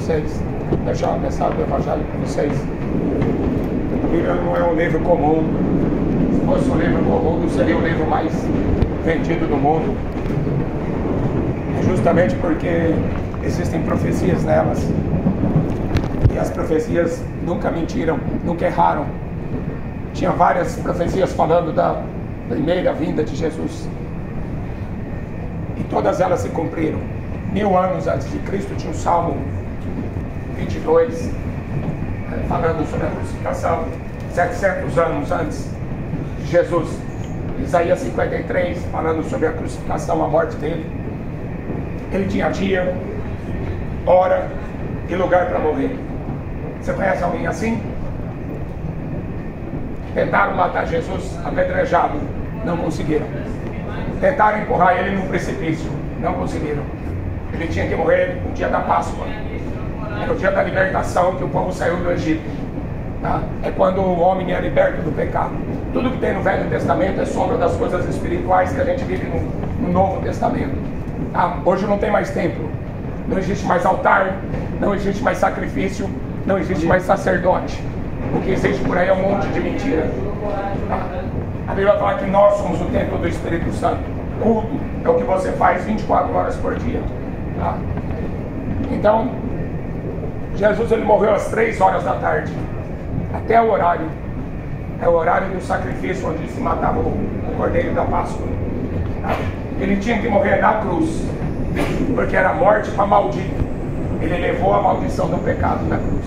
vocês, deixar uma mensagem do Evangelho para vocês. A Bíblia não é um livro comum. Se fosse um livro comum, não seria o livro mais vendido do mundo. É justamente porque existem profecias nelas. E as profecias nunca mentiram, nunca erraram. Tinha várias profecias falando da primeira vinda de Jesus. E todas elas se cumpriram. 1000 anos antes de Cristo tinha o Salmo 22, falando sobre a crucificação. 700 anos antes de Jesus, Isaías 53, falando sobre a crucificação, a morte dele. Ele tinha dia, hora e lugar para morrer. Você conhece alguém assim? Tentaram matar Jesus apedrejado, não conseguiram. Tentaram empurrar ele num precipício, não conseguiram. Ele tinha que morrer no dia da Páscoa. Era o dia da libertação, que o povo saiu do Egito. Tá? É quando o homem é liberto do pecado. Tudo que tem no Velho Testamento é sombra das coisas espirituais que a gente vive no Novo Testamento. Tá? Hoje não tem mais templo, não existe mais altar, não existe mais sacrifício, não existe mais sacerdote. O que existe por aí é um monte de mentira. Tá? A Bíblia fala que nós somos o templo do Espírito Santo. Culto é o que você faz 24 horas por dia. Tá? Então, Jesus ele morreu às 3 horas da tarde. Até o horário. É o horário do sacrifício, onde se matava o cordeiro da Páscoa. Tá? Ele tinha que morrer na cruz, porque era morte para maldito. Ele levou a maldição do pecado na cruz.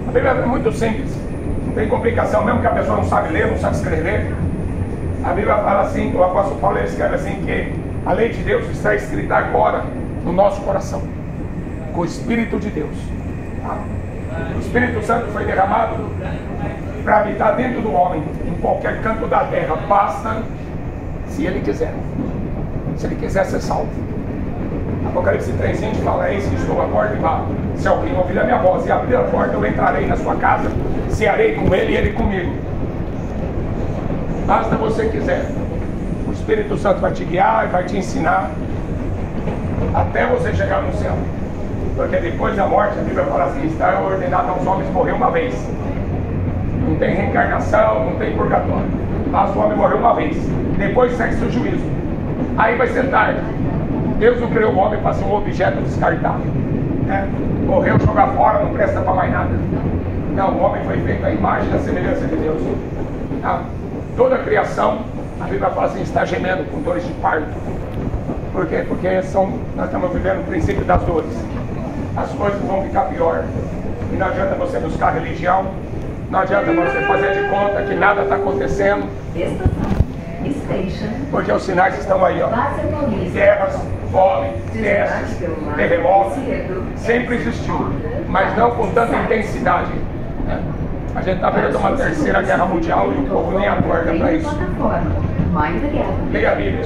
A Bíblia é muito simples, não tem complicação, mesmo que a pessoa não sabe ler, não sabe escrever. A Bíblia fala assim, o apóstolo Paulo escreve assim, que a lei de Deus está escrita agora no nosso coração, com o Espírito de Deus. Tá? O Espírito Santo foi derramado para habitar dentro do homem, em qualquer canto da terra, basta se ele quiser. Se ele quiser ser salvo. Apocalipse 3:20 fala: eis que estou à porta e bato. Se alguém ouvir a minha voz e abrir a porta, eu entrarei na sua casa, cearei com ele e ele comigo. Basta você quiser. O Espírito Santo vai te guiar e vai te ensinar até você chegar no céu. Porque depois da morte, a Bíblia fala assim: está ordenado aos homens morrer uma vez. Não tem reencarnação, não tem purgatório. Mas o homem morreu uma vez. Depois segue-se o juízo. Aí vai ser tarde. Deus não criou o homem para ser um objeto descartável. Né? Morreu, jogar fora, não presta para mais nada. Não, o homem foi feito à imagem e à semelhança de Deus. Tá? Toda a criação, a Bíblia fala assim, está gemendo com dores de parto. Por quê? Porque nós estamos vivendo o princípio das dores. As coisas vão ficar pior. E não adianta você buscar religião. Não adianta você fazer de conta que nada está acontecendo. Porque os sinais estão aí, ó. Guerras, fome, pestes, terremotos, sempre existiu, mas não com tanta intensidade. Né? A gente está vendo uma terceira guerra mundial e o povo nem acorda para isso. Leia a Bíblia.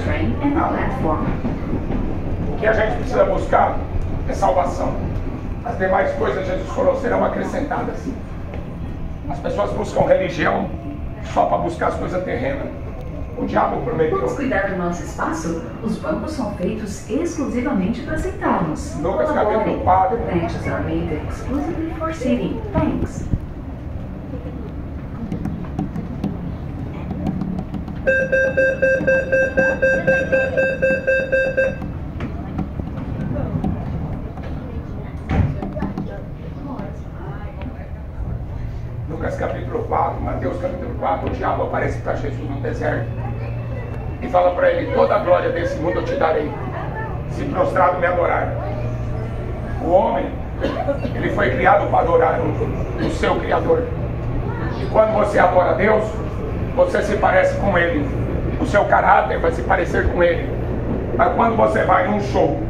O que a gente precisa buscar é salvação. As demais coisas, Jesus falou, serão acrescentadas. As pessoas buscam religião só para buscar as coisas terrenas. O diabo prometeu. Vamos cuidar do nosso espaço? Os bancos são feitos exclusivamente para sentarmos. Lucas capítulo 4. The benches are made exclusively for sitting. Thanks. Lucas capítulo 4, Mateus capítulo 4, o diabo aparece para Jesus no deserto e fala para ele: toda a glória desse mundo eu te darei, se prostrado me adorar. O homem, ele foi criado para adorar o seu Criador. E quando você adora a Deus, você se parece com Ele. O seu caráter vai se parecer com Ele. Mas quando você vai num show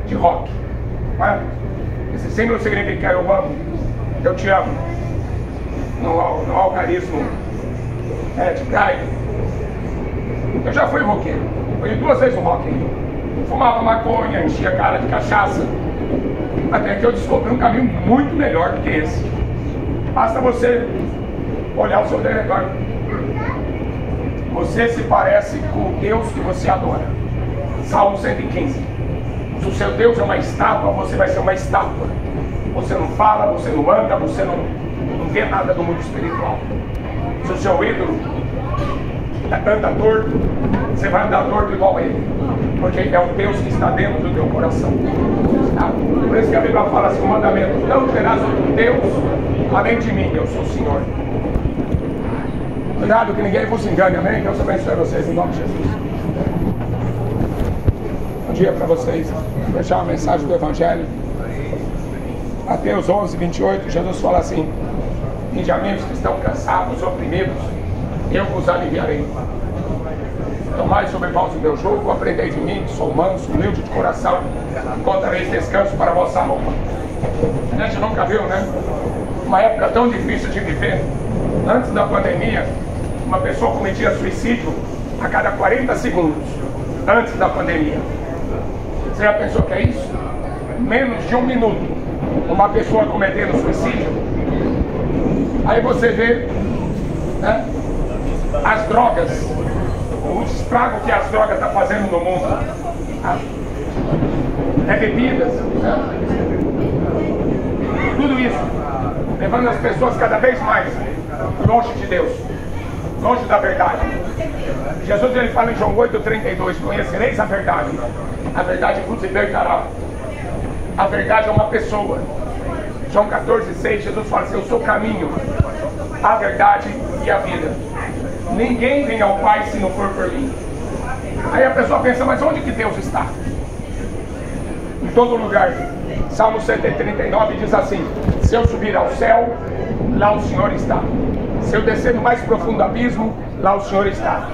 de rock, esse símbolo significa eu amo, eu te amo. No algarismo de praia. Eu já fui roqueiro. Fui 2 vezes no rock. Fumava maconha, enchia a cara de cachaça. Até que eu descobri um caminho muito melhor do que esse. Basta você olhar ao seu redor. Você se parece com o Deus que você adora. Salmo 115. Se o seu Deus é uma estátua, você vai ser uma estátua. Você não fala, você não anda, você não vê nada do mundo espiritual. Se o seu ídolo anda torto, você vai andar torto igual a ele. Porque é o Deus que está dentro do teu coração. Tá? Por isso que a Bíblia fala assim, o mandamento: não terás outro Deus além de mim, eu sou o Senhor. Cuidado que ninguém vos engane, amém? Deus abençoe vocês em nome de Jesus. Bom dia para vocês. Vou deixar uma mensagem do Evangelho. Mateus 11, 28, Jesus fala assim: vinde a mim os que estão cansados, oprimidos, eu vos aliviarei. Tomai sobre vós o meu jugo, aprendei de mim, que sou manso, humilde de coração, encontrareis descanso para a vossa alma. A gente nunca viu, né? Uma época tão difícil de viver. Antes da pandemia, uma pessoa cometia suicídio a cada 40 segundos. Antes da pandemia. Você já pensou que é isso? Menos de um minuto, uma pessoa cometendo suicídio. Aí você vê, né, as drogas, o estrago que as drogas estão fazendo no mundo. É bebidas, né? Tudo isso levando as pessoas cada vez mais longe de Deus, longe da verdade. Jesus, ele fala em João 8,32: conhecereis a verdade vos libertará. A verdade é uma pessoa. João 14,6, Jesus fala assim: eu sou o caminho, a verdade e a vida. Ninguém vem ao Pai se não for por mim. Aí a pessoa pensa, mas onde que Deus está? Em todo lugar. Salmo 139 diz assim: se eu subir ao céu, lá o Senhor está. Se eu descer no mais profundo abismo, lá o Senhor está.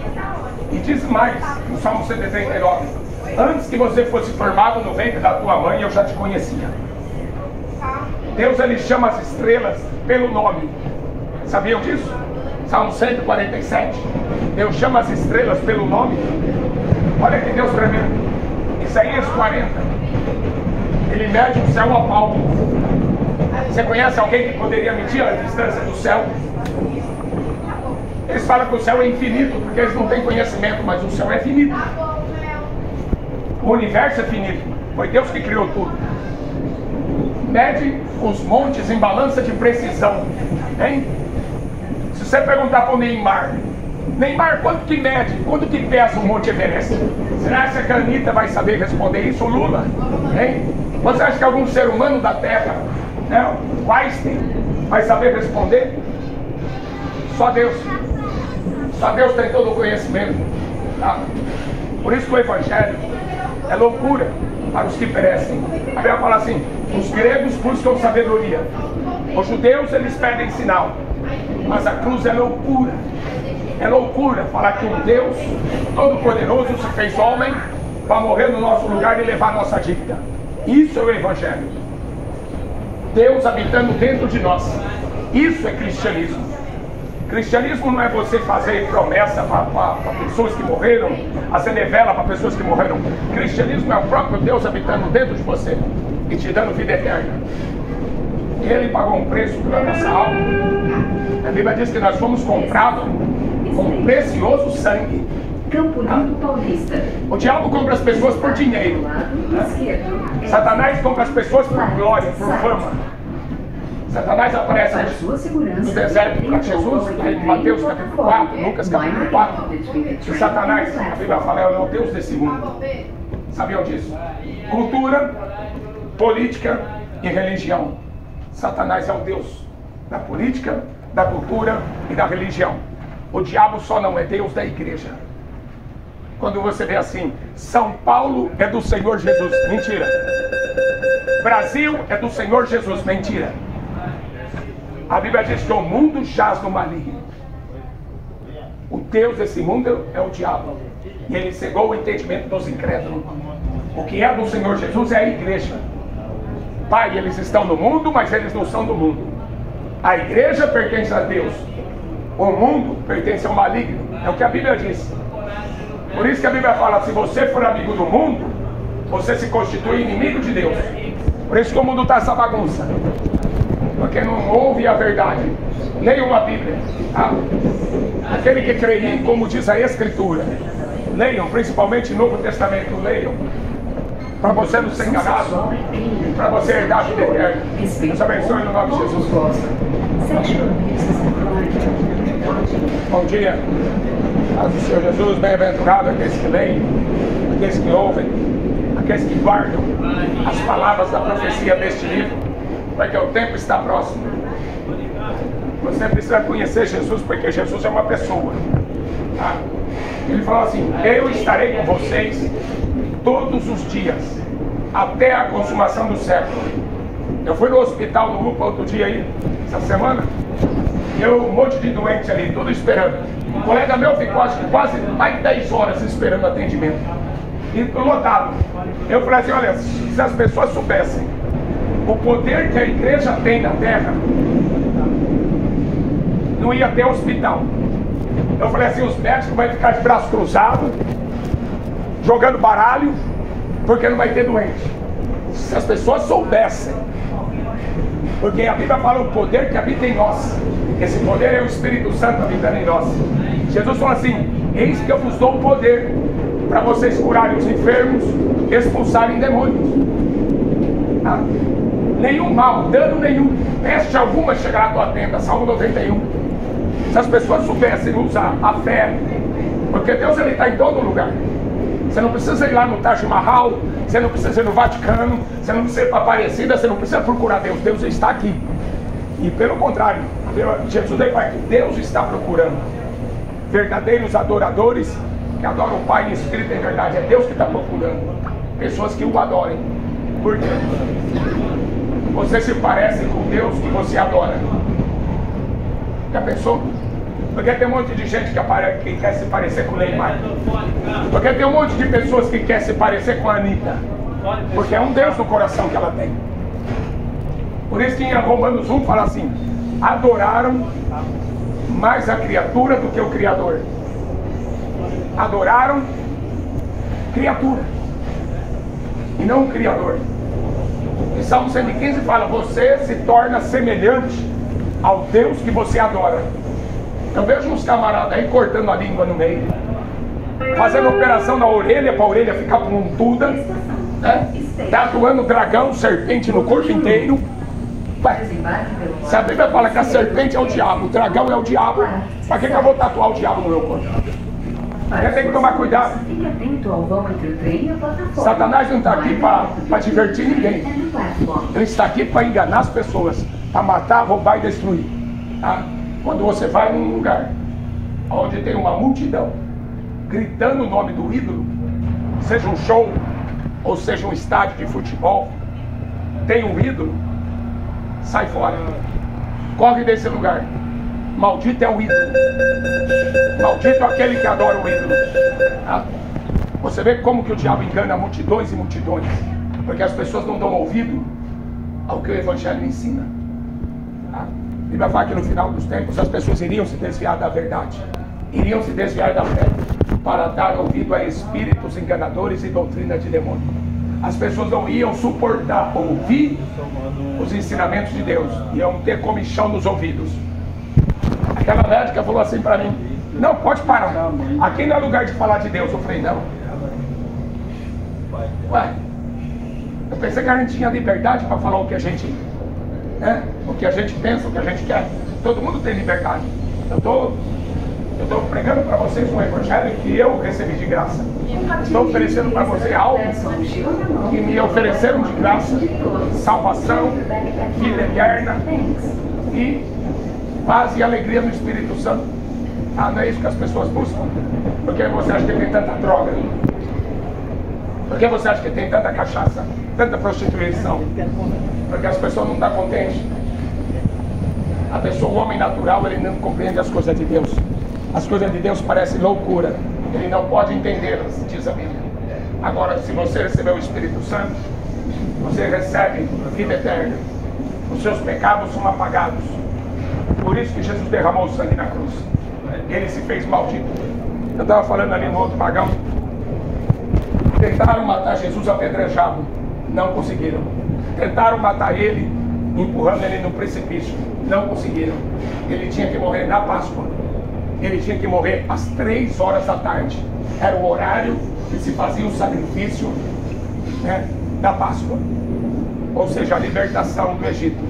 E diz mais, no Salmo 139: antes que você fosse formado no ventre da tua mãe, eu já te conhecia. Deus, ele chama as estrelas pelo nome. Sabiam disso? Salmo 147. Deus chama as estrelas pelo nome. Olha que Deus tremendo. Isaías 40. Ele mede o céu a palmo. Você conhece alguém que poderia medir a distância do céu? Eles falam que o céu é infinito, porque eles não têm conhecimento, mas o céu é finito. O universo é finito. Foi Deus que criou tudo. Mede os montes em balança de precisão. Hein? Se você perguntar para o Neymar, quanto que mede? Quanto que pesa o Monte Everest? Será que a Anitta vai saber responder isso? O Lula? Hein? Você acha que algum ser humano da Terra, né, o Einstein, vai saber responder? Só Deus. Só Deus tem todo o conhecimento. Tá? Por isso que o Evangelho é loucura para os que perecem. A Bíblia fala assim: os gregos buscam sabedoria, os judeus eles pedem sinal, mas a cruz é loucura. É loucura falar que um Deus todo-poderoso se fez homem para morrer no nosso lugar e levar a nossa dívida. Isso é o Evangelho. Deus habitando dentro de nós. Isso é cristianismo. Cristianismo não é você fazer promessa para pessoas que morreram, acender vela para pessoas que morreram. Cristianismo é o próprio Deus habitando dentro de você e te dando vida eterna. Ele pagou um preço pela nossa alma. A Bíblia diz que nós fomos comprados com precioso sangue. Campo Limpo Paulista. O diabo compra as pessoas por dinheiro. Satanás compra as pessoas por glória, por fama. Satanás aparece no deserto para Jesus, em Mateus capítulo 4, Lucas capítulo 4. E Satanás, a Bíblia fala, é o Deus desse mundo. Sabiam disso? Cultura, política e religião. Satanás é o Deus da política, da cultura e da religião. O diabo só não é Deus da igreja. Quando você vê assim, São Paulo é do Senhor Jesus, mentira. Brasil é do Senhor Jesus, mentira. A Bíblia diz que o mundo jaz no maligno. O Deus desse mundo é o diabo. E ele cegou o entendimento dos incrédulos. O que é do Senhor Jesus é a igreja. Pai, eles estão no mundo, mas eles não são do mundo. A igreja pertence a Deus. O mundo pertence ao maligno. É o que a Bíblia diz. Por isso que a Bíblia fala, se você for amigo do mundo, você se constitui inimigo de Deus. Por isso que o mundo está essa bagunça. Porque não ouve a verdade. Leiam a Bíblia. Tá? Aquele que crê em, como diz a Escritura. Leiam, principalmente o Novo Testamento, leiam. para você não ser enganado, para você herdar a vida eterna. Deus abençoe no nome de Jesus. Bom dia. Paz do Senhor Jesus, bem-aventurado aqueles que leem, aqueles que ouvem, aqueles que guardam as palavras da profecia deste livro, porque o tempo está próximo. Você precisa conhecer Jesus, porque Jesus é uma pessoa. Tá? Ele falou assim: eu estarei com vocês todos os dias, até a consumação do século. Eu fui no hospital do UPA outro dia aí, essa semana, e um monte de doente ali, tudo esperando. Um colega meu ficou acho que quase mais de 10 horas esperando atendimento. E lotado. Eu falei assim: olha, se as pessoas soubessem o poder que a igreja tem na terra, não ia ter hospital. Eu falei assim: os médicos vão ficar de braço cruzado, jogando baralho, porque não vai ter doente. Se as pessoas soubessem, porque a Bíblia fala o poder que habita em nós. Esse poder é o Espírito Santo habitando em nós. Jesus falou assim: eis que eu vos dou o poder para vocês curarem os enfermos, expulsarem demônios. Ah, nenhum mal, dano nenhum, peste alguma chegará à tua tenda. Salmo 91. Se as pessoas soubessem usar a fé, porque Deus ele está em todo lugar. Você não precisa ir lá no Taj Mahal, você não precisa ir no Vaticano, você não precisa ir para Aparecida, você não precisa procurar Deus. Deus está aqui. E pelo contrário, Jesus veio para que Deus está procurando verdadeiros adoradores que adoram o Pai em espírito e em verdade. É Deus que está procurando pessoas que o adorem. Por quê? Você se parece com Deus que você adora. Já pensou? Porque tem um monte de gente que quer se parecer com o Neymar. Porque tem um monte de pessoas que quer se parecer com a Anitta. Porque é um Deus no coração que ela tem. Por isso que em Romanos 1 fala assim: adoraram mais a criatura do que o Criador. Adoraram criatura e não o Criador. Em Salmo 115 fala: você se torna semelhante ao Deus que você adora. Eu vejo uns camaradas aí cortando a língua no meio, fazendo operação na orelha para a orelha ficar pontuda, né? Tatuando dragão, serpente no corpo inteiro. Ué, se a Bíblia fala que a serpente é o diabo, o dragão é o diabo, para que eu vou tatuar o diabo no meu corpo? Você tem que tomar cuidado. Satanás não está aqui para divertir ninguém. Ele está aqui para enganar as pessoas, para matar, roubar e destruir. Tá? Quando você vai num lugar onde tem uma multidão gritando o nome do ídolo, seja um show ou seja um estádio de futebol, tem um ídolo, sai fora, corre desse lugar. Maldito é o ídolo, maldito é aquele que adora o ídolo. Tá? Você vê como que o diabo engana multidões e multidões, porque as pessoas não dão ouvido ao que o Evangelho ensina. Tá? A Bíblia fala que no final dos tempos as pessoas iriam se desviar da verdade, iriam se desviar da fé, para dar ouvido a espíritos enganadores e doutrina de demônio. As pessoas não iam suportar ouvir os ensinamentos de Deus, iam ter comichão nos ouvidos. Aquela médica falou assim para mim: não, pode parar, aqui não é lugar de falar de Deus. Eu falei: não. Ué, eu pensei que a gente tinha liberdade para falar o que a gente, né? O que a gente pensa, o que a gente quer. Todo mundo tem liberdade. Eu estou pregando para vocês um evangelho que eu recebi de graça. Estou oferecendo para você algo que me ofereceram de graça: salvação, vida eterna e paz e alegria no Espírito Santo. Ah, não é isso que as pessoas buscam? Por que você acha que tem tanta droga? Por que você acha que tem tanta cachaça, tanta prostituição? Porque as pessoas não estão contentes. A pessoa, o homem natural, ele não compreende as coisas de Deus. As coisas de Deus parecem loucura, ele não pode entendê-las, diz a Bíblia. Agora, se você recebeu o Espírito Santo, você recebe vida eterna. Os seus pecados são apagados. Por isso que Jesus derramou o sangue na cruz. Ele se fez maldito. Eu estava falando ali no outro vagão. Tentaram matar Jesus apedrejado, não conseguiram. Tentaram matar ele, empurrando ele no precipício, não conseguiram. Ele tinha que morrer na Páscoa. Ele tinha que morrer às 3 horas da tarde. Era o horário que se fazia o sacrifício né, da Páscoa, ou seja, a libertação do Egito.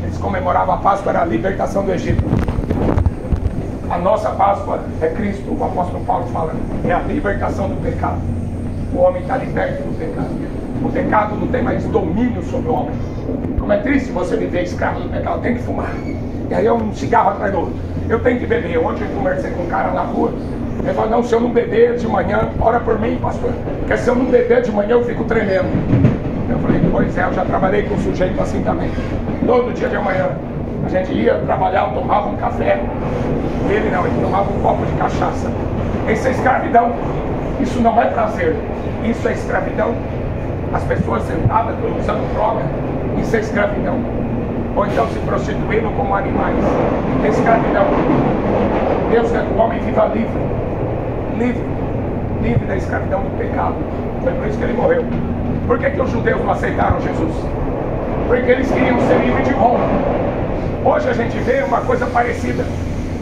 Eles comemoravam a Páscoa, era a libertação do Egito. A nossa Páscoa é Cristo, o apóstolo Paulo fala, é a libertação do pecado. O homem está liberto do pecado. O pecado não tem mais domínio sobre o homem. Como é triste você viver escravo do pecado. Tem que fumar, e aí é um cigarro atrás do outro. Eu tenho que beber. Ontem eu conversei com um cara na rua. Ele falou, não, se eu não beber de manhã, ora por mim, pastor, porque se eu não beber de manhã eu fico tremendo. Eu falei, pois é, eu já trabalhei com um sujeito assim também. Todo dia de manhã a gente ia trabalhar, tomava um café. Ele não, ele tomava um copo de cachaça. Isso é escravidão. Isso não é prazer. Isso é escravidão. As pessoas sentadas usando droga, isso é escravidão. Ou então se prostituindo como animais. É escravidão. Deus quer que o homem viva livre. Livre da escravidão do pecado. Foi por isso que ele morreu. Por que os judeus não aceitaram Jesus? Porque eles queriam ser livres de Roma. Hoje a gente vê uma coisa parecida.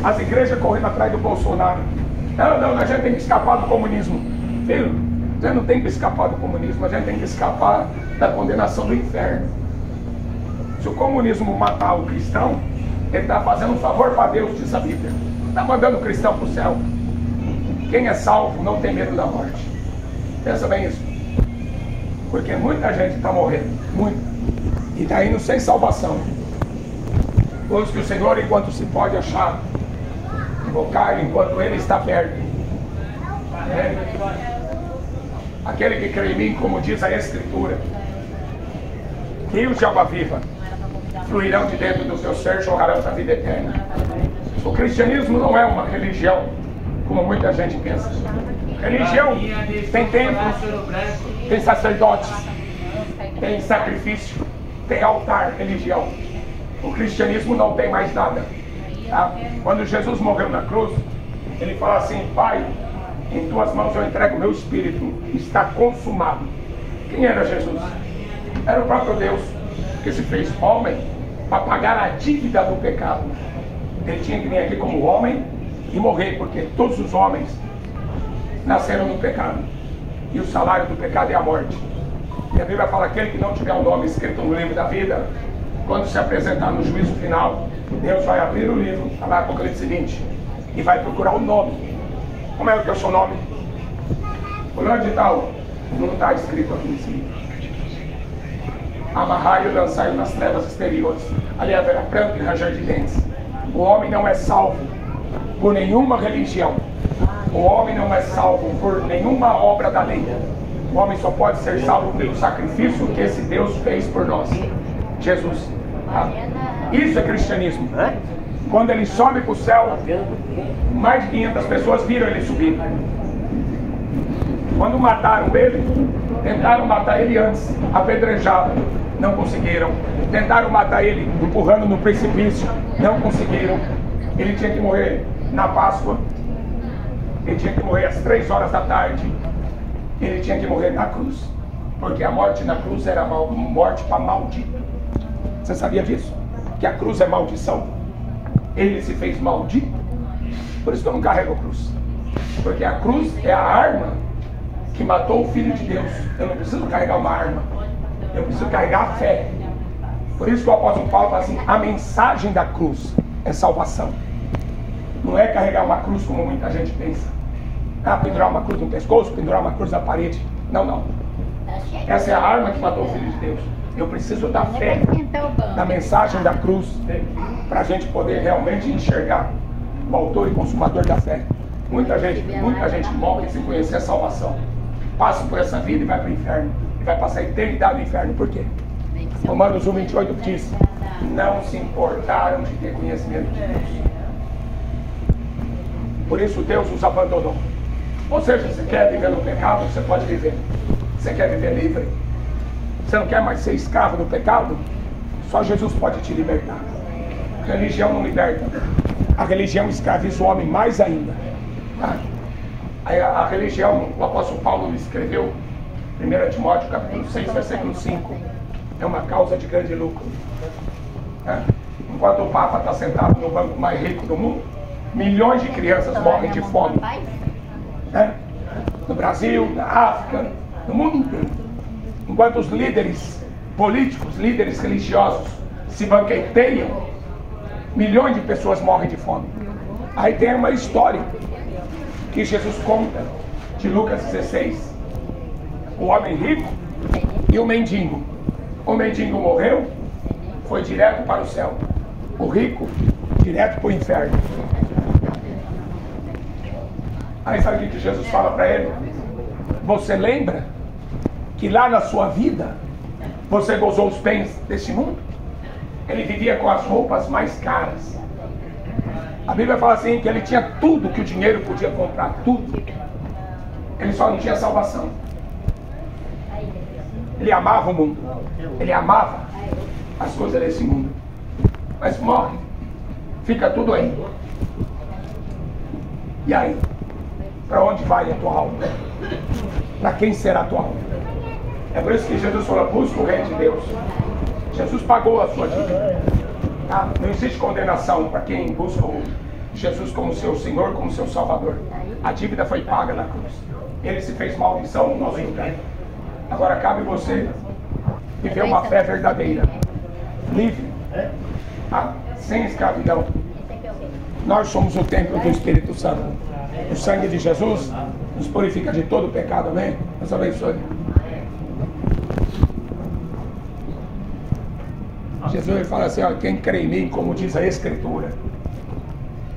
As igrejas correndo atrás do Bolsonaro. Não, a gente tem que escapar do comunismo. Filho, a gente não tem que escapar do comunismo, a gente tem que escapar da condenação do inferno. Se o comunismo matar o cristão, ele está fazendo um favor para Deus, diz a Bíblia. Está mandando o cristão para o céu. Quem é salvo não tem medo da morte. Pensa bem isso. Porque muita gente está morrendo, muita. E está indo sem salvação. Pois que o Senhor, enquanto se pode achar, invocar enquanto Ele está perto. Aquele que crê em mim, como diz a Escritura, rios de água viva fluirão de dentro do seu ser, jorrarão para a vida eterna. O cristianismo não é uma religião, como muita gente pensa. Religião tem templos, tem sacerdotes, tem sacrifício, tem altar, religião. O cristianismo não tem mais nada. Tá? Quando Jesus morreu na cruz, ele fala assim, Pai, em tuas mãos eu entrego o meu espírito, está consumado. Quem era Jesus? Era o próprio Deus, que se fez homem para pagar a dívida do pecado. Ele tinha que vir aqui como homem e morrer, porque todos os homens nasceram no pecado. E o salário do pecado é a morte. E a Bíblia fala, aquele que não tiver o nome escrito no livro da vida, quando se apresentar no juízo final, Deus vai abrir o livro, está lá Apocalipse 20, e vai procurar o nome. Como é que é o seu nome? Fulano de tal. Não está escrito aqui nesse livro. Amarrai e lançai nas trevas exteriores. Ali haverá pranto e ranger de dentes. O homem não é salvo por nenhuma religião. O homem não é salvo por nenhuma obra da lei. O homem só pode ser salvo pelo sacrifício que esse Deus fez por nós. Jesus. Isso é cristianismo. Quando ele sobe para o céu, mais de 500 pessoas viram ele subir. Quando mataram ele, tentaram matar ele antes, apedrejaram, não conseguiram. Tentaram matar ele empurrando no precipício, não conseguiram. Ele tinha que morrer na Páscoa, ele tinha que morrer às 3 horas da tarde, ele tinha que morrer na cruz, porque a morte na cruz era morte para maldito. Você sabia disso? Que a cruz é maldição. Ele se fez maldito. Por isso que eu não carrego a cruz, porque a cruz é a arma que matou o Filho de Deus. Eu não preciso carregar uma arma, eu preciso carregar a fé. Por isso que o apóstolo Paulo fala assim, a mensagem da cruz é salvação. Não é carregar uma cruz como muita gente pensa. Pendurar uma cruz no pescoço, pendurar uma cruz na parede. Não. Essa é a arma que matou o Filho de Deus. Eu preciso da fé, da mensagem da cruz, para a gente poder realmente enxergar o autor e consumador da fé. Muita gente morre sem conhecer a salvação. Passa por essa vida e vai para o inferno. E vai passar a eternidade no inferno. Por quê? Romanos 1:28 diz, não se importaram de ter conhecimento de Deus. Por isso Deus os abandonou. Ou seja, você quer viver no pecado, você pode viver. Você quer viver livre? Você não quer mais ser escravo do pecado? Só Jesus pode te libertar. A religião não liberta. A religião escraviza o homem mais ainda. Tá? A religião, o apóstolo Paulo escreveu, 1 Timóteo capítulo 6, versículo 5, é uma causa de grande lucro. Tá? Enquanto o Papa está sentado no banco mais rico do mundo, milhões de crianças morrem de fome. Tá? No Brasil, na África, no mundo inteiro. enquanto os líderes políticos, líderes religiosos se banqueteiam, milhões de pessoas morrem de fome. Aí tem uma história que Jesus conta de Lucas 16. O homem rico e o mendigo. O mendigo morreu, foi direto para o céu. O rico, direto para o inferno. Aí sabe o que Jesus fala para ele? Você lembra que lá na sua vida você gozou os bens desse mundo? Ele vivia com as roupas mais caras. A Bíblia fala assim que ele tinha tudo que o dinheiro podia comprar, tudo. Ele só não tinha salvação. Ele amava o mundo, ele amava as coisas desse mundo, mas morre, fica tudo aí. E aí? Para onde vai a tua alma? Para quem será a tua alma? É por isso que Jesus falou: busca o reino de Deus. Jesus pagou a sua dívida. Tá? Não existe condenação para quem busca Jesus como seu Senhor, como seu Salvador. A dívida foi paga na cruz. Ele se fez maldição no nosso lugar. Agora cabe você viver uma fé verdadeira, livre, tá? Sem escravidão. Nós somos o templo do Espírito Santo. O sangue de Jesus nos purifica de todo pecado, amém? Deus abençoe. Jesus ele fala assim: ó, quem crê em mim, como diz a Escritura,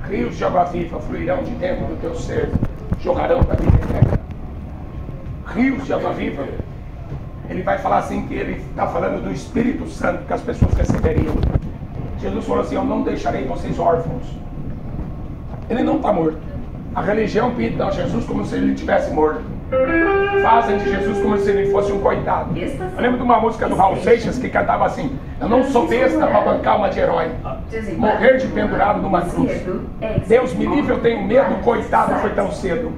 rios de água viva fluirão de dentro do teu ser, jorrarão da vida eterna. Rios de água viva. Ele vai falar assim que ele está falando do Espírito Santo que as pessoas receberiam. Jesus falou assim: eu não deixarei vocês órfãos. Ele não está morto. A religião pinta Jesus como se ele estivesse morto. Fazem de Jesus como se ele fosse um coitado. Eu lembro de uma música do Raul Seixas que cantava assim: eu não sou besta para bancar uma de herói, morrer de pendurado numa cruz. Deus me livre, eu tenho medo, coitado foi tão cedo.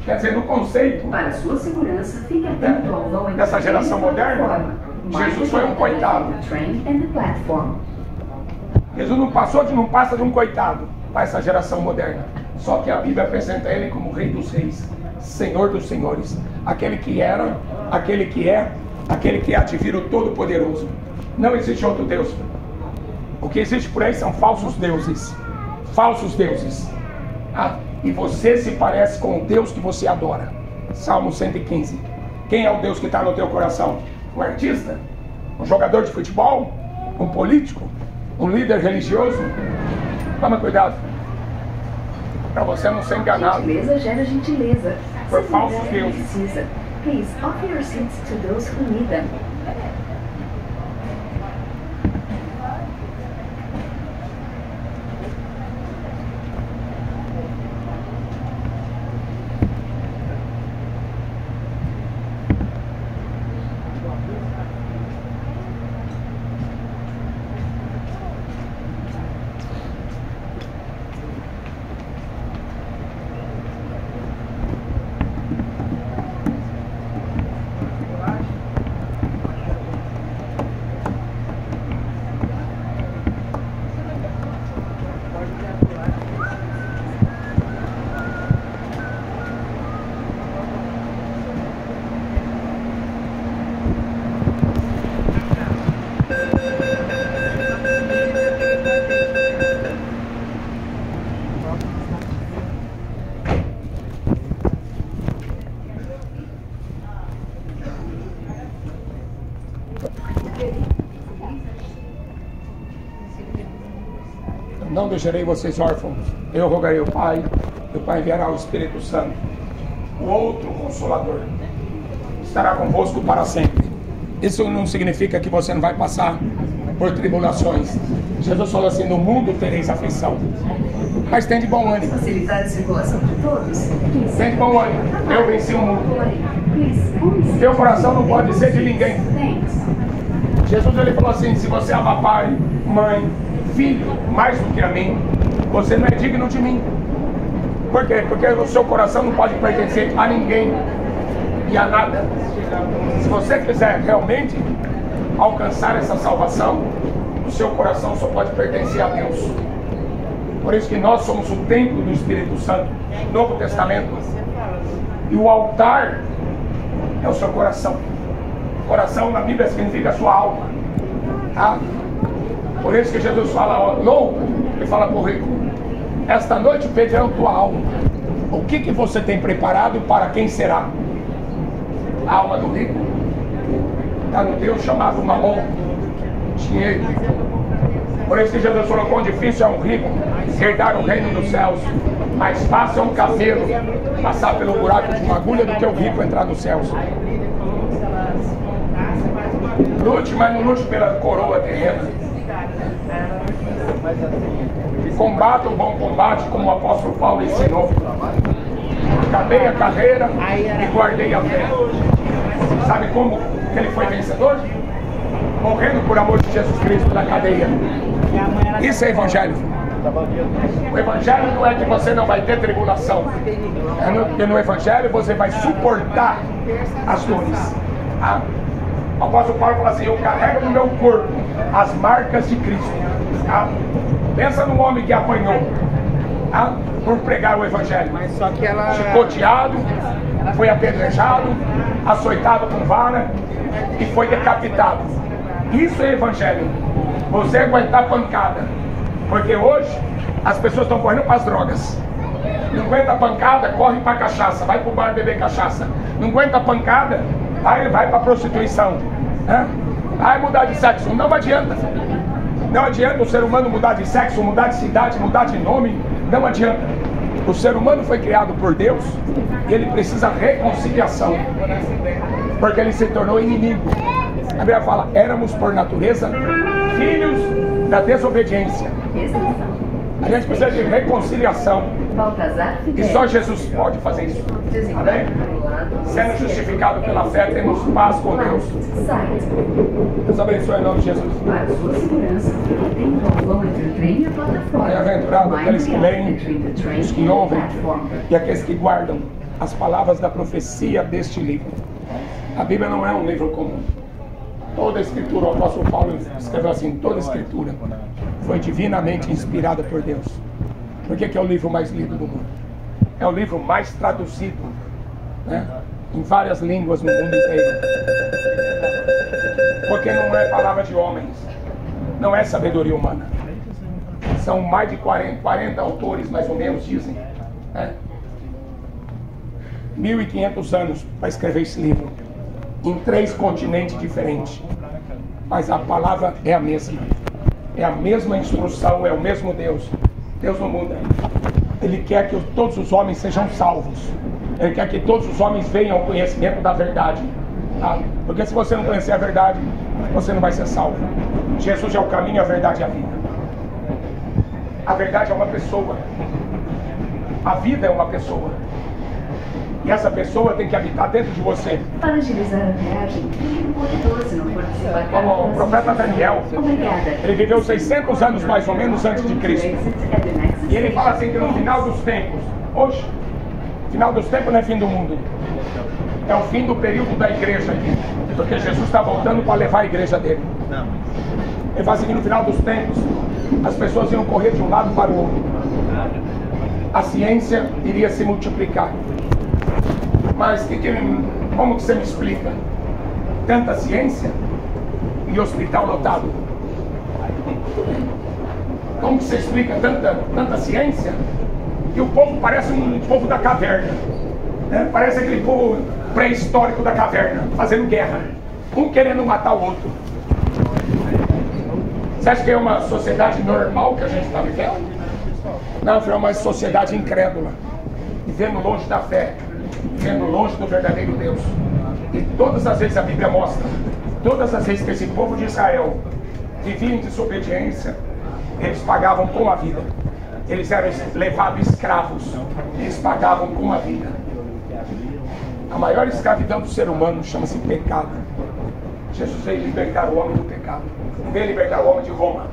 Quer dizer, no conceito para sua segurança, fique atento ao vão dessa geração moderna, Jesus foi um coitado. Jesus não passa de um coitado para essa geração moderna. Só que a Bíblia apresenta ele como Rei dos Reis, Senhor dos Senhores, aquele que era, aquele que é, aquele que há de vir, o Todo-Poderoso. Não existe outro Deus. O que existe por aí são falsos deuses. Falsos deuses. E você se parece com o Deus que você adora. Salmo 115. Quem é o Deus que está no teu coração? Um artista? Um jogador de futebol? Um político? Um líder religioso? Toma cuidado, para você não ser enganado. Gentileza gera gentileza. Por falsos deuses. Please offer your seats to those who need them. Não deixarei vocês órfãos. Eu rogarei ao Pai, e o Pai enviará o Espírito Santo, o outro Consolador, estará convosco para sempre. Isso não significa que você não vai passar por tribulações. Jesus falou assim: no mundo tereis aflição, mas tem de bom ânimo. Facilitar a circulação de todos. Tem de bom ânimo. Eu venci o mundo. Teu coração não pode ser de ninguém. Jesus ele falou assim: se você ama pai, mãe, filho mais do que a mim, você não é digno de mim. Por quê? Porque o seu coração não pode pertencer a ninguém e a nada. Se você quiser realmente alcançar essa salvação, o seu coração só pode pertencer a Deus. Por isso que nós somos o templo do Espírito Santo, Novo Testamento. E o altar é o seu coração. Coração na Bíblia significa sua alma. Tá? Por isso que Jesus fala, ó, louco, ele fala para o rico, esta noite pedirão tua alma. O que você tem preparado para quem será? A alma do rico está no Deus chamado Mamon, dinheiro. Por isso que Jesus falou, quão difícil é um rico herdar o reino dos céus. Mais fácil é um camelo passar pelo buraco de uma agulha do que o rico entrar nos céus. Lute, mas não lute pela coroa terrena. Combata o bom combate, como o apóstolo Paulo ensinou. Acabei a carreira e guardei a fé. Sabe como que ele foi vencedor? Morrendo por amor de Jesus Cristo na cadeia. Isso é evangelho. O evangelho não é que você não vai ter tribulação. Porque no evangelho você vai suportar as dores. Tá? O apóstolo Paulo fala assim, eu carrego no meu corpo as marcas de Cristo. Tá? Pensa num homem que apanhou, tá? Por pregar o evangelho. Chicoteado, foi apedrejado, açoitado com vara e foi decapitado. Isso é evangelho. Você aguentar pancada. Porque hoje as pessoas estão correndo para as drogas. Não aguenta pancada, corre para a cachaça, vai para o bar beber cachaça. Não aguenta pancada, vai para a prostituição. Vai mudar de sexo. Não adianta. Não adianta o ser humano mudar de sexo, mudar de cidade, mudar de nome. Não adianta. O ser humano foi criado por Deus e ele precisa de reconciliação. Porque ele se tornou inimigo. A Bíblia fala, éramos por natureza filhos da desobediência. A gente precisa de reconciliação. E só Jesus pode fazer isso. Amém? Sendo justificado pela fé, temos paz com Deus. Deus abençoe em nome de Jesus. Para sua segurança, tem vão entre o trem e a plataforma. Bem-aventurado aqueles que leem, os que ouvem e aqueles que guardam as palavras da profecia deste livro. A Bíblia não é um livro comum. Toda a escritura, o apóstolo Paulo escreveu assim, toda a escritura foi divinamente inspirada por Deus. Por que é o livro mais lido do mundo? É o livro mais traduzido, né, em várias línguas no mundo inteiro. Porque não é palavra de homens, não é sabedoria humana. São mais de 40 autores, mais ou menos, dizem, né? 1.500 anos para escrever esse livro, em 3 continentes diferentes. Mas a palavra é a mesma. É a mesma instrução, é o mesmo Deus. Deus não muda. Ele quer que todos os homens sejam salvos. Ele quer que todos os homens venham ao conhecimento da verdade. Tá? Porque se você não conhecer a verdade, você não vai ser salvo. Jesus é o caminho, a verdade e a vida. A verdade é uma pessoa. A vida é uma pessoa. E essa pessoa tem que habitar dentro de você. Para agilizar a viagem, fique no corredor se não for desembarcar. Como o profeta Daniel, Obrigada. ele viveu 600 anos mais ou menos antes de Cristo. E ele fala assim que no final dos tempos, hoje, final dos tempos não é fim do mundo. É o fim do período da igreja aqui. Porque Jesus está voltando para levar a igreja dele. Ele fala assim que no final dos tempos, as pessoas iam correr de um lado para o outro. A ciência iria se multiplicar. Mas como que você me explica? Tanta ciência e hospital lotado. Como que você explica tanta ciência e o povo parece um povo da caverna, né? Parece aquele povo pré-histórico da caverna, fazendo guerra, um querendo matar o outro. Você acha que é uma sociedade normal que a gente está vivendo? Não, é uma sociedade incrédula, vivendo longe da fé, vivendo longe do verdadeiro Deus. E todas as vezes a Bíblia mostra, todas as vezes que esse povo de Israel vivia em desobediência, eles pagavam com a vida. Eles eram levados escravos, eles pagavam com a vida. A maior escravidão do ser humano chama-se pecado. Jesus veio libertar o homem do pecado. Não veio libertar o homem de Roma.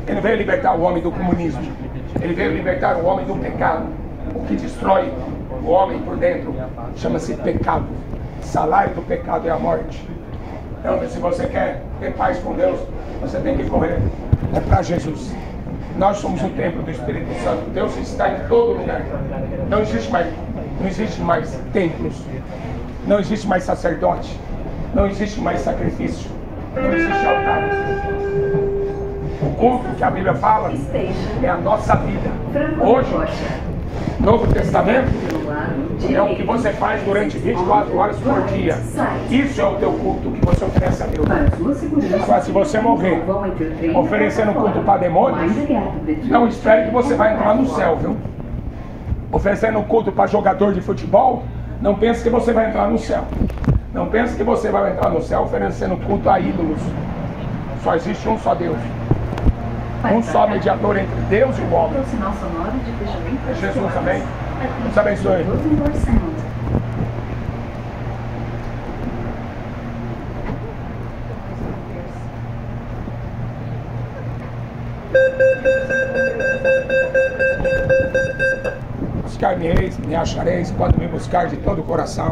Ele não veio libertar o homem do comunismo. Ele veio libertar o homem do pecado. O que destrói o homem por dentro chama-se pecado. O salário do pecado é a morte. Então, se você quer ter paz com Deus, você tem que correr para Jesus. Nós somos o templo do Espírito Santo. Deus está em todo lugar. Não existe mais templos. Não existe mais sacerdote. Não existe mais sacrifício. Não existe altar. O culto que a Bíblia fala é a nossa vida. Hoje, Novo Testamento é o que você faz durante 24 horas por dia. Isso é o teu culto que você oferece a Deus. Agora, se você morrer oferecendo culto para demônios, não espere que você vai entrar no céu, viu? Oferecendo culto para jogador de futebol, não pense que você vai entrar no céu. Não pense que você vai entrar no céu oferecendo culto a ídolos. Só existe um só Deus. Um só mediador entre Deus e o homem. É Jesus também. Deus abençoe. Buscar-me-eis, me achareis, quando me buscar de todo o coração.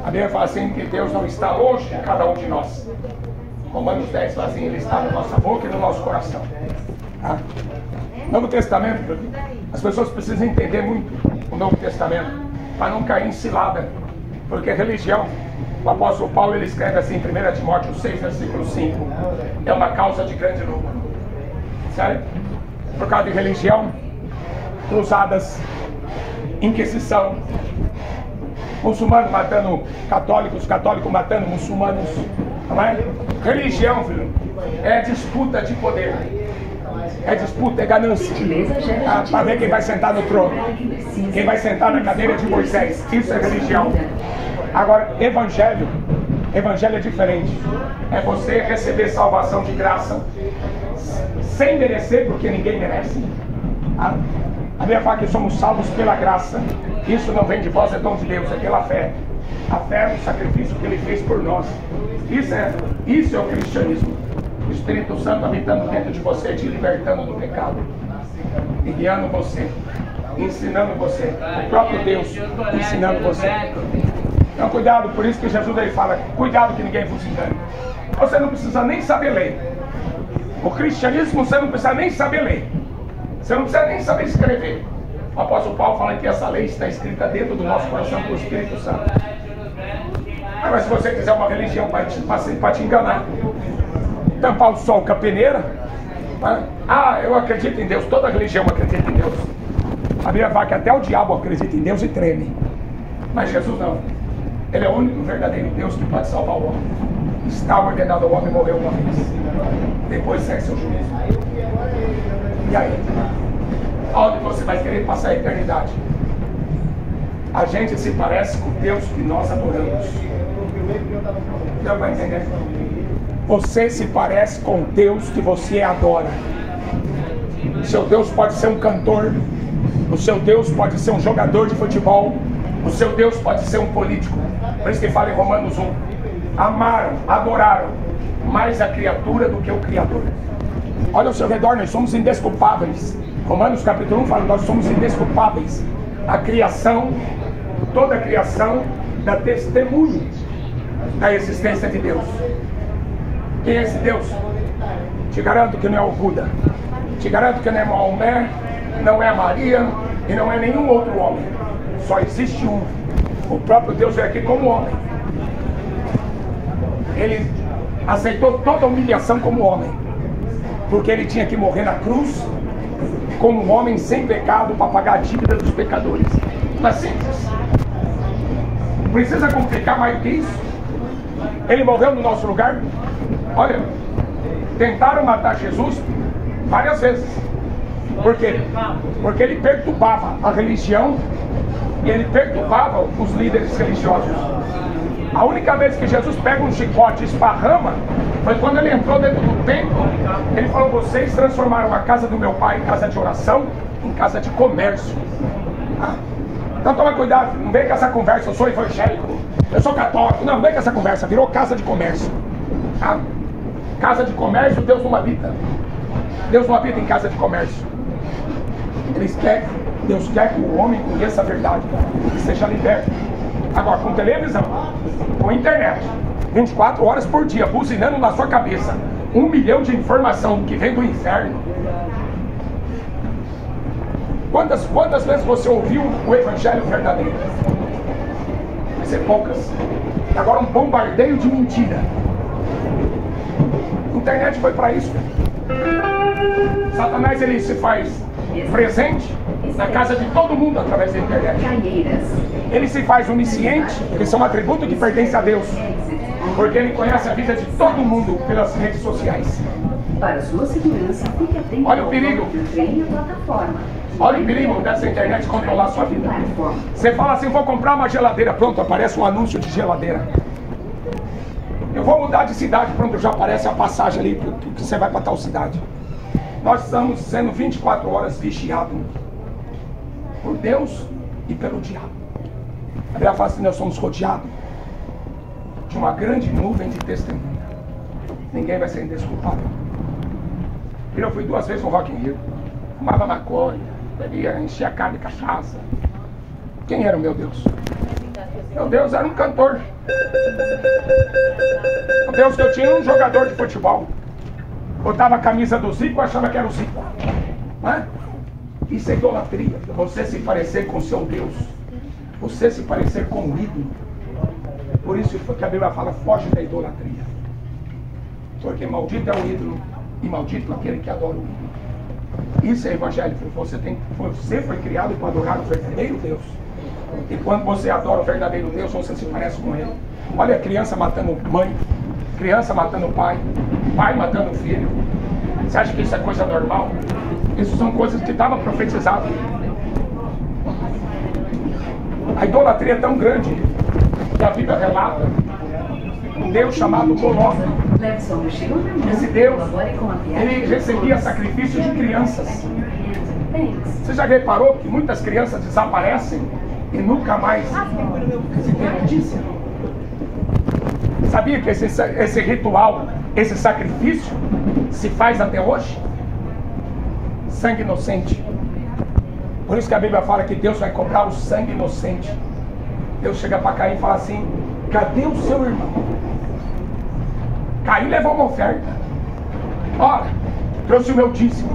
A Bíblia fala assim que Deus não está longe de cada um de nós. Romanos 10 fala assim, Ele está na nossa boca e no nosso coração. Tá? Novo Testamento, as pessoas precisam entender muito o Novo Testamento para não cair em cilada. Porque religião, o apóstolo Paulo ele escreve assim em 1 Timóteo 6, versículo 5, é uma causa de grande lucro. Sério? Por causa de religião, cruzadas, inquisição, muçulmanos matando católicos, católicos matando muçulmanos. Não é? Religião, filho, é disputa de poder. É disputa, é ganância. Para ver quem vai sentar no trono. Quem vai sentar na cadeira de Moisés. Isso é religião. Agora, evangelho é diferente. É você receber salvação de graça sem merecer, porque ninguém merece. A Bíblia fala que somos salvos pela graça. Isso não vem de vós, é dom de Deus, é pela fé. A fé é o sacrifício que Ele fez por nós. Isso é o cristianismo. O Espírito Santo habitando dentro de você, te libertando do pecado, e guiando você, ensinando você. O próprio Deus ensinando você. Então cuidado, por isso que Jesus aí fala, cuidado que ninguém vos engane. Você não precisa nem saber ler. O cristianismo você não precisa nem saber ler. Você não precisa nem saber escrever. O apóstolo Paulo fala que essa lei está escrita dentro do nosso coração pelo Espírito Santo. Mas se você quiser uma religião para te enganar, tampar o sol com a peneira, eu acredito em Deus, toda religião acredita em Deus. A Bíblia fala que até o diabo acredita em Deus e treme. Mas Jesus não. Ele é o único verdadeiro Deus que pode salvar o homem. Está ordenado ao homem morrer uma vez. Depois segue seu juízo. E aí? Aonde você vai querer passar a eternidade? A gente se parece com o Deus que nós adoramos. Deu para entender? Você se parece com o Deus que você adora. O seu Deus pode ser um cantor. O seu Deus pode ser um jogador de futebol. O seu Deus pode ser um político. Por isso que fala em Romanos 1. Amaram, adoraram mais a criatura do que o Criador. Olha ao seu redor, nós somos indesculpáveis. Romanos capítulo 1 fala, nós somos indesculpáveis. A criação, toda a criação dá testemunho da existência de Deus. Quem é esse Deus? Te garanto que não é o Buda. Te garanto que não é Maomé, não é Maria e não é nenhum outro homem. Só existe um. O próprio Deus veio aqui como homem. Ele aceitou toda a humilhação como homem, porque ele tinha que morrer na cruz como um homem sem pecado para pagar a dívida dos pecadores. Não é simples. Não precisa complicar mais do que isso. Ele morreu no nosso lugar. Olha, tentaram matar Jesus várias vezes. Por quê? Porque ele perturbava a religião e ele perturbava os líderes religiosos. A única vez que Jesus pega um chicote e esparrama foi quando ele entrou dentro do templo. Ele falou, vocês transformaram a casa do meu pai em casa de oração, em casa de comércio. Então toma cuidado, não vem com essa conversa, eu sou evangélico, eu sou católico. Não vem com essa conversa, virou casa de comércio. Casa de comércio, Deus não habita. Deus não habita em casa de comércio. Deus quer que o homem conheça a verdade e seja liberto. Agora, com televisão, com internet, 24 horas por dia, buzinando na sua cabeça 1 milhão de informação que vem do inferno. Quantas vezes você ouviu o evangelho verdadeiro? Vai ser poucas. E agora um bombardeio de mentira. A internet foi para isso. Satanás, ele se faz presente na casa de todo mundo através da internet. Ele se faz onisciente, que são atributos que pertencem a Deus, porque ele conhece a vida de todo mundo pelas redes sociais. Para sua segurança, fique atento. Olha o perigo. Olha o perigo dessa internet controlar a sua vida. Você fala assim, vou comprar uma geladeira, pronto, aparece um anúncio de geladeira. Eu vou mudar de cidade, pronto, já aparece a passagem ali que você vai para tal cidade. Nós estamos sendo 24 horas vigiados por Deus e pelo diabo. A Bíblia fala assim, nós somos rodeados de uma grande nuvem de testemunha. Ninguém vai ser indesculpável. Eu fui 2 vezes no Rock in Rio. Fumava maconha, bebia, enchia a cara de cachaça. Quem era o meu Deus? Meu Deus era um cantor. O Deus que eu tinha era um jogador de futebol. Botava a camisa do Zico, achava que era o Zico. Não é? Isso é idolatria. Você se parecer com seu Deus. Você se parecer com o ídolo. Por isso que a Bíblia fala, foge da idolatria. Porque maldito é o ídolo e maldito aquele que adora o ídolo. Isso é evangelho. Você foi criado para adorar o verdadeiro Deus. E quando você adora o verdadeiro Deus, você se parece com ele. Olha a criança matando mãe, criança matando pai, pai matando filho. Você acha que isso é coisa normal? Isso são coisas que estavam profetizadas. A idolatria é tão grande que a Bíblia relata um Deus chamado Moloque. Esse Deus, ele recebia sacrifícios de crianças. Você já reparou que muitas crianças desaparecem e nunca mais se tem notícia? Sabia que esse ritual, esse sacrifício se faz até hoje? Sangue inocente. Por isso que a Bíblia fala que Deus vai cobrar o sangue inocente. Deus chega para Caim e fala assim, cadê o seu irmão? Caim levou uma oferta. Olha, trouxe o meu dízimo.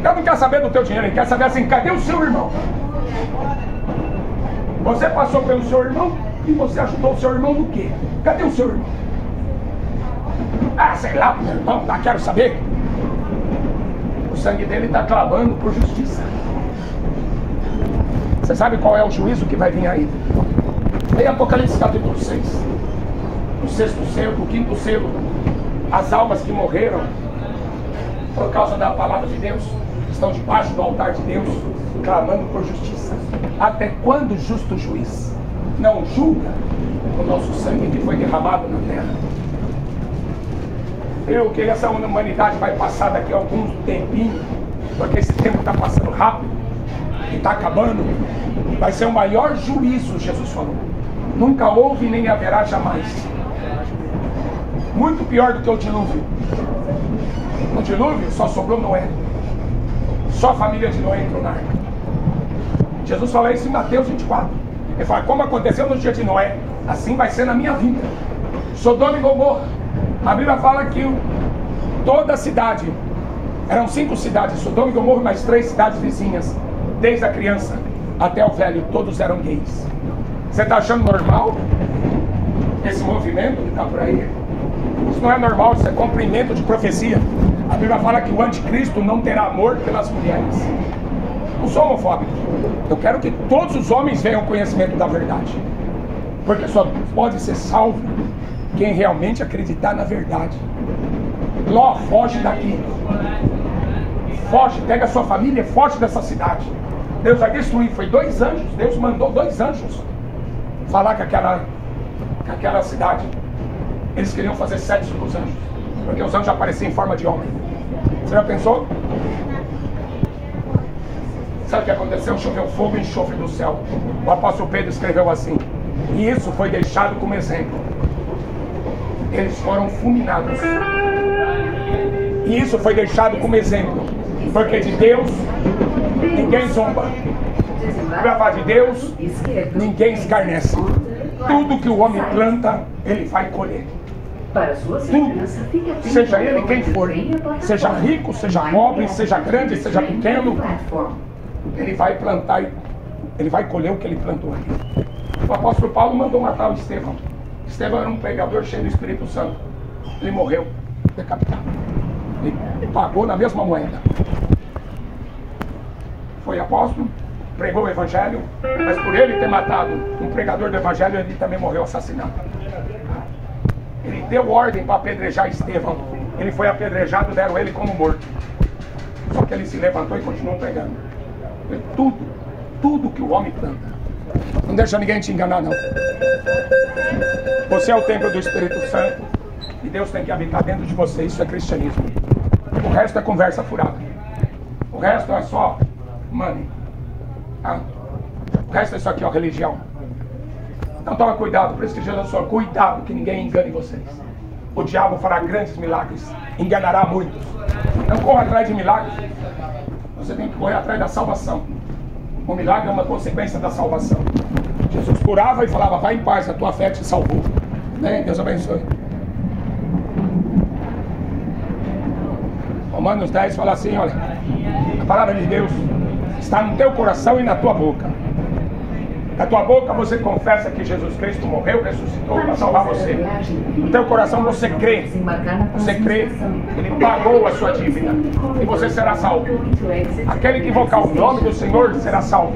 Eu não quero saber do teu dinheiro, ele quer saber assim, cadê o seu irmão? Você passou pelo seu irmão e você ajudou o seu irmão no quê? Cadê o seu irmão? Ah, sei lá, meu irmão, tá, quero saber. O sangue dele está clamando por justiça. Você sabe qual é o juízo que vai vir aí? Em Apocalipse capítulo 6. O 6º selo, o 5º selo. As almas que morreram por causa da palavra de Deus estão debaixo do altar de Deus, clamando por justiça. Até quando o justo juiz não julga o nosso sangue que foi derramado na terra? Eu que essa humanidade vai passar daqui a algum tempinho, porque esse tempo está passando rápido e está acabando. Vai ser o maior juízo, Jesus falou. Nunca houve nem haverá jamais. Muito pior do que o dilúvio. No dilúvio só sobrou Noé. Só a família de Noé entrou na arca. Jesus falou isso em Mateus 24. Ele fala, como aconteceu no dia de Noé, assim vai ser na minha vida. Sodoma e Gomorra. A Bíblia fala que toda a cidade, eram 5 cidades, Sodoma e Gomorra, mais 3 cidades vizinhas, desde a criança até o velho, todos eram gays. Você está achando normal esse movimento que está por aí? Isso não é normal, isso é cumprimento de profecia. A Bíblia fala que o anticristo não terá amor pelas mulheres. Não sou homofóbico. Eu quero que todos os homens venham conhecimento da verdade. Porque só pode ser salvo quem realmente acreditar na verdade. Ló, foge daqui. Foge, pega a sua família e foge dessa cidade. Deus vai destruir. Foi 2 anjos. Deus mandou 2 anjos falar com aquela cidade. Eles queriam fazer sexo com os anjos, porque os anjos apareciam em forma de homem. Você já pensou? Sabe o que aconteceu? Choveu fogo e enxofre do céu. O apóstolo Pedro escreveu assim, e isso foi deixado como exemplo. Eles foram fulminados. E isso foi deixado como exemplo, porque de Deus ninguém zomba. Para falar de Deus, ninguém escarnece. Tudo que o homem planta, ele vai colher. Tudo, seja ele quem for, seja rico, seja pobre, seja grande, seja pequeno, ele vai plantar, ele vai colher o que ele plantou ali. O apóstolo Paulo mandou matar o Estevão. Estevão era um pregador cheio do Espírito Santo. Ele morreu decapitado. Ele pagou na mesma moeda. Foi apóstolo, pregou o evangelho, mas por ele ter matado um pregador do evangelho, ele também morreu assassinado. Ele deu ordem para apedrejar Estevão. Ele foi apedrejado, deram ele como morto. Só que ele se levantou e continuou pregando. Tudo que o homem planta. Não deixa ninguém te enganar, não. Você é o templo do Espírito Santo e Deus tem que habitar dentro de você. Isso é cristianismo. O resto é conversa furada. O resto é só money. O resto é isso aqui, ó, religião. Então toma cuidado. Por isso que Jesus falou, cuidado que ninguém engane vocês. O diabo fará grandes milagres, enganará muitos. Não corra atrás de milagres. Você tem que correr atrás da salvação. O milagre é uma consequência da salvação. Jesus curava e falava, vai em paz, a tua fé te salvou. Né? Deus abençoe. Romanos 10 fala assim, olha, a palavra de Deus está no teu coração e na tua boca. Na tua boca você confessa que Jesus Cristo morreu, ressuscitou para salvar você. No teu coração você crê. Você crê. Ele pagou a sua dívida. E você será salvo. Aquele que invocar o nome do Senhor será salvo.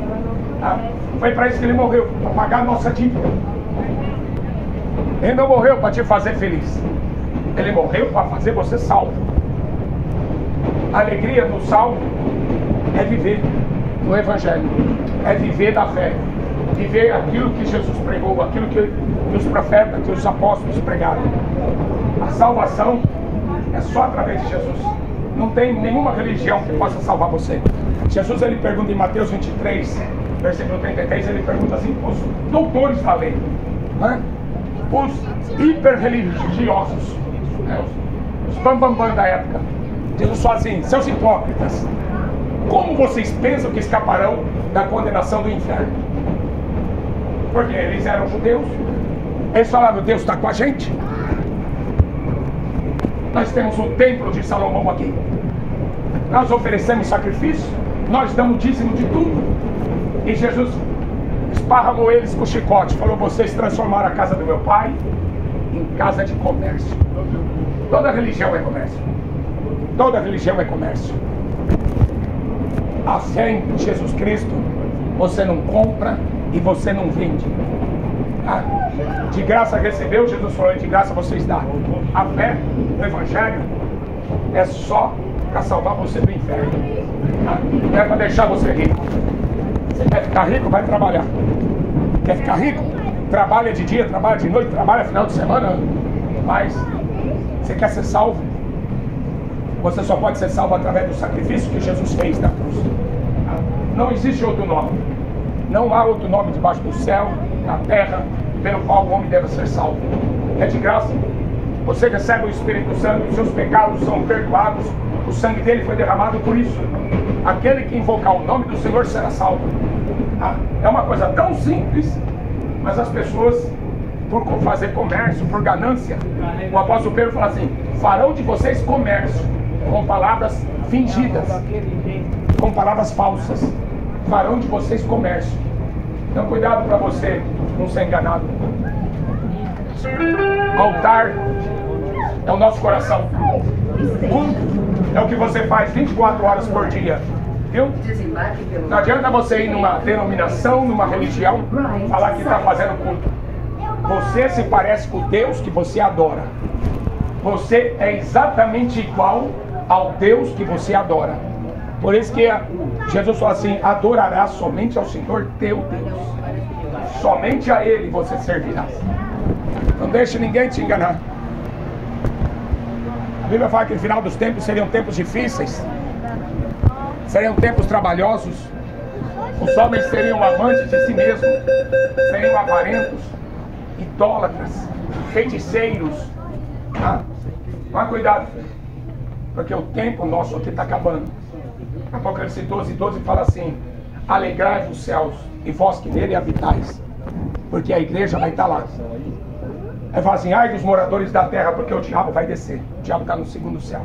Tá? Foi para isso que ele morreu, para pagar a nossa dívida. Ele não morreu para te fazer feliz. Ele morreu para fazer você salvo. A alegria do salvo é viver no Evangelho. É viver da fé. Viver aquilo que Jesus pregou, aquilo que os profetas, que os apóstolos pregaram. A salvação é só através de Jesus. Não tem nenhuma religião que possa salvar você. Jesus, ele pergunta em Mateus 23, versículo 33, ele pergunta assim, os doutores da lei, né? Os hiperreligiosos, né? Os bambambam da época. Jesus fala assim, seus hipócritas, como vocês pensam que escaparão da condenação do inferno? Porque eles eram judeus. Eles falavam, Deus está com a gente. Nós temos o templo de Salomão aqui. Nós oferecemos sacrifício. Nós damos dízimo de tudo. E Jesus esparramou eles com o chicote. Falou, vocês transformaram a casa do meu pai em casa de comércio. Toda religião é comércio. Toda religião é comércio. A fé em Jesus Cristo você não compra e você não vende. De graça recebeu, Jesus falou, de graça vocês dão. A fé no Evangelho é só para salvar você do inferno. Não é para deixar você rico. Você quer ficar rico? Vai trabalhar. Quer ficar rico? Trabalha de dia, trabalha de noite, trabalha final de semana. Mas você quer ser salvo? Você só pode ser salvo através do sacrifício que Jesus fez na cruz. Não existe outro nome. Não há outro nome debaixo do céu, na terra, pelo qual o homem deve ser salvo. É de graça. Você recebe o Espírito Santo, os seus pecados são perdoados, o sangue dele foi derramado por isso. Aquele que invocar o nome do Senhor será salvo. É uma coisa tão simples, mas as pessoas, por fazer comércio, por ganância, o apóstolo Pedro fala assim, farão de vocês comércio, com palavras fingidas, com palavras falsas. Farão de vocês comércio. Então cuidado para você não ser enganado. Altar é o nosso coração. É o que você faz 24 horas por dia. Viu? Não adianta você ir numa denominação, numa religião, falar que está fazendo culto. Você se parece com o Deus que você adora. Você é exatamente igual ao Deus que você adora. Por isso que Jesus falou assim, adorarás somente ao Senhor teu Deus. Somente a Ele você servirá. Não deixe ninguém te enganar. A Bíblia fala que no final dos tempos seriam tempos difíceis. Seriam tempos trabalhosos. Os homens seriam amantes de si mesmos. Seriam avarentos, idólatras, feiticeiros. Mas cuidado, porque o tempo nosso aqui está acabando. Apocalipse 12:12 fala assim, alegrai-vos os céus e vós que nele habitais, porque a igreja vai estar lá. Aí fala assim, ai dos moradores da terra, porque o diabo vai descer. O diabo está no segundo céu,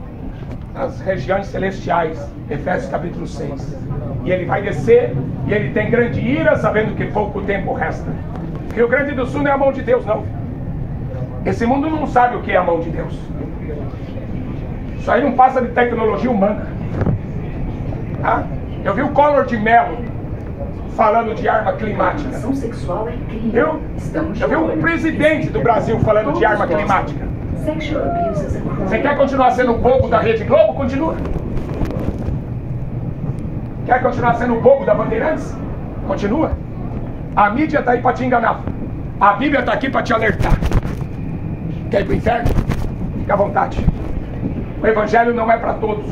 nas regiões celestiais. Efésios capítulo 6. E ele vai descer, e ele tem grande ira, sabendo que pouco tempo resta. Rio Grande do Sul não é a mão de Deus, não. Esse mundo não sabe o que é a mão de Deus. Isso aí não passa de tecnologia humana. Ah, eu vi o Collor de Mello falando de arma climática. Eu vi um presidente do Brasil falando de arma climática. Você quer continuar sendo o bobo da Rede Globo? Continua. Quer continuar sendo o bobo da Bandeirantes? Continua. A mídia está aí para te enganar. A Bíblia está aqui para te alertar. Quer ir para o inferno? Fica à vontade. O Evangelho não é para todos.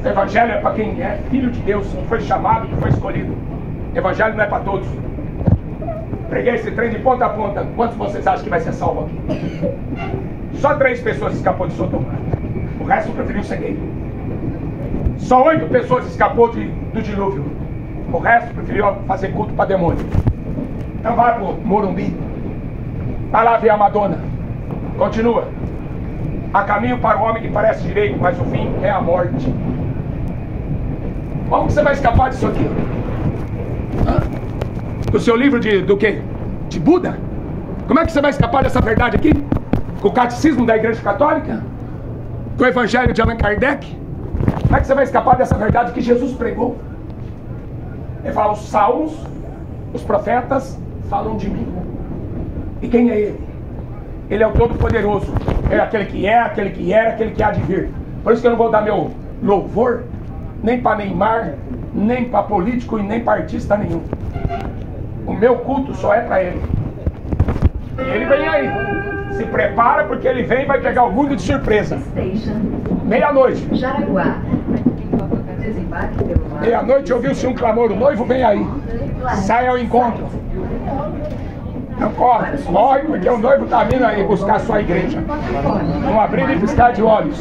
O Evangelho é para quem é filho de Deus, que foi chamado, que foi escolhido. O Evangelho não é para todos. Preguei esse trem de ponta a ponta. Quantos vocês acham que vai ser salvo aqui? Só 3 pessoas escapou de Sodoma. O resto preferiu ser gay. Só 8 pessoas escapou do dilúvio. O resto preferiu fazer culto para demônio. Então vai pro Morumbi. Vai lá ver a Madonna. Continua. Há caminho para o homem que parece direito, mas o fim é a morte. Como que você vai escapar disso aqui? Do seu livro do quê? De Buda? Como é que você vai escapar dessa verdade aqui? Com o catecismo da Igreja Católica? Com o Evangelho de Allan Kardec? Como é que você vai escapar dessa verdade que Jesus pregou? Ele fala, os salmos, os profetas falam de mim. E quem é ele? Ele é o Todo-Poderoso. É aquele que é, aquele que era, aquele que há de vir. Por isso que eu não vou dar meu louvor nem para Neymar, nem para político e nem para artista nenhum. O meu culto só é para ele. E ele vem aí. Se prepara porque ele vem e vai pegar o mundo de surpresa. Meia-noite. Jaraguá. Meia-noite ouviu-se um clamor, o noivo vem aí. Sai ao encontro. Não corre, corre porque o noivo está vindo aí buscar a sua igreja. Não abrir e piscar de olhos.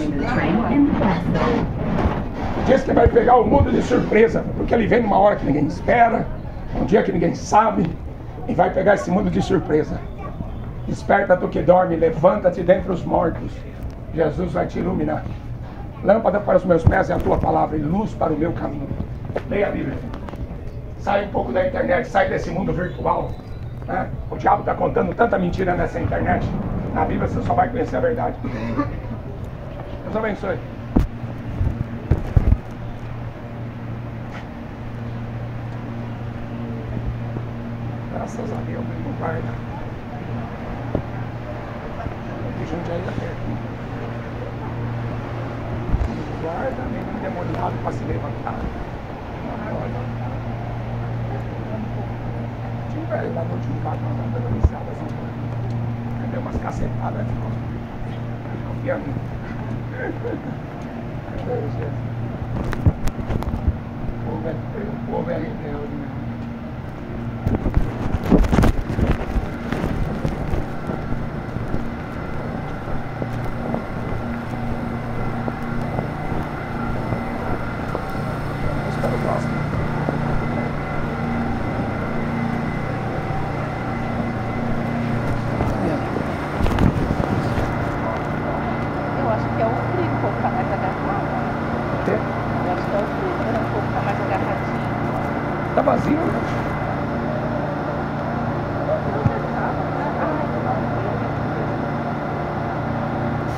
Diz que vai pegar o mundo de surpresa, porque ele vem numa hora que ninguém espera, um dia que ninguém sabe, e vai pegar esse mundo de surpresa. Desperta tu que dorme, levanta-te dentre os mortos. Jesus vai te iluminar. Lâmpada para os meus pés é a tua palavra e luz para o meu caminho. Leia a Bíblia. Sai um pouco da internet, sai desse mundo virtual. Né? O diabo está contando tanta mentira nessa internet. Na Bíblia você só vai conhecer a verdade. Deus abençoe. Graças a Deus, meu guarda. Que Jundiaí da perto. Guarda, nenhum demoniado para se levantar. Tinha um velho lá no último carro, andando iniciada assim. Deu umas cacetadas, ficou confiando. O povo é rebelde, né? Tá vazio?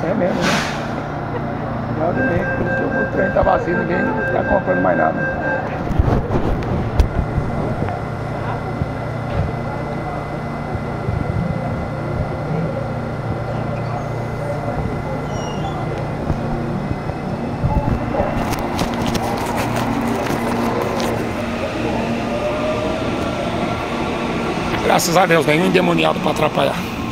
É mesmo, né? Já adorei, por isso que o trem tá vazio, ninguém tá comprando mais nada. Graças a Deus, nenhum endemoniado para atrapalhar.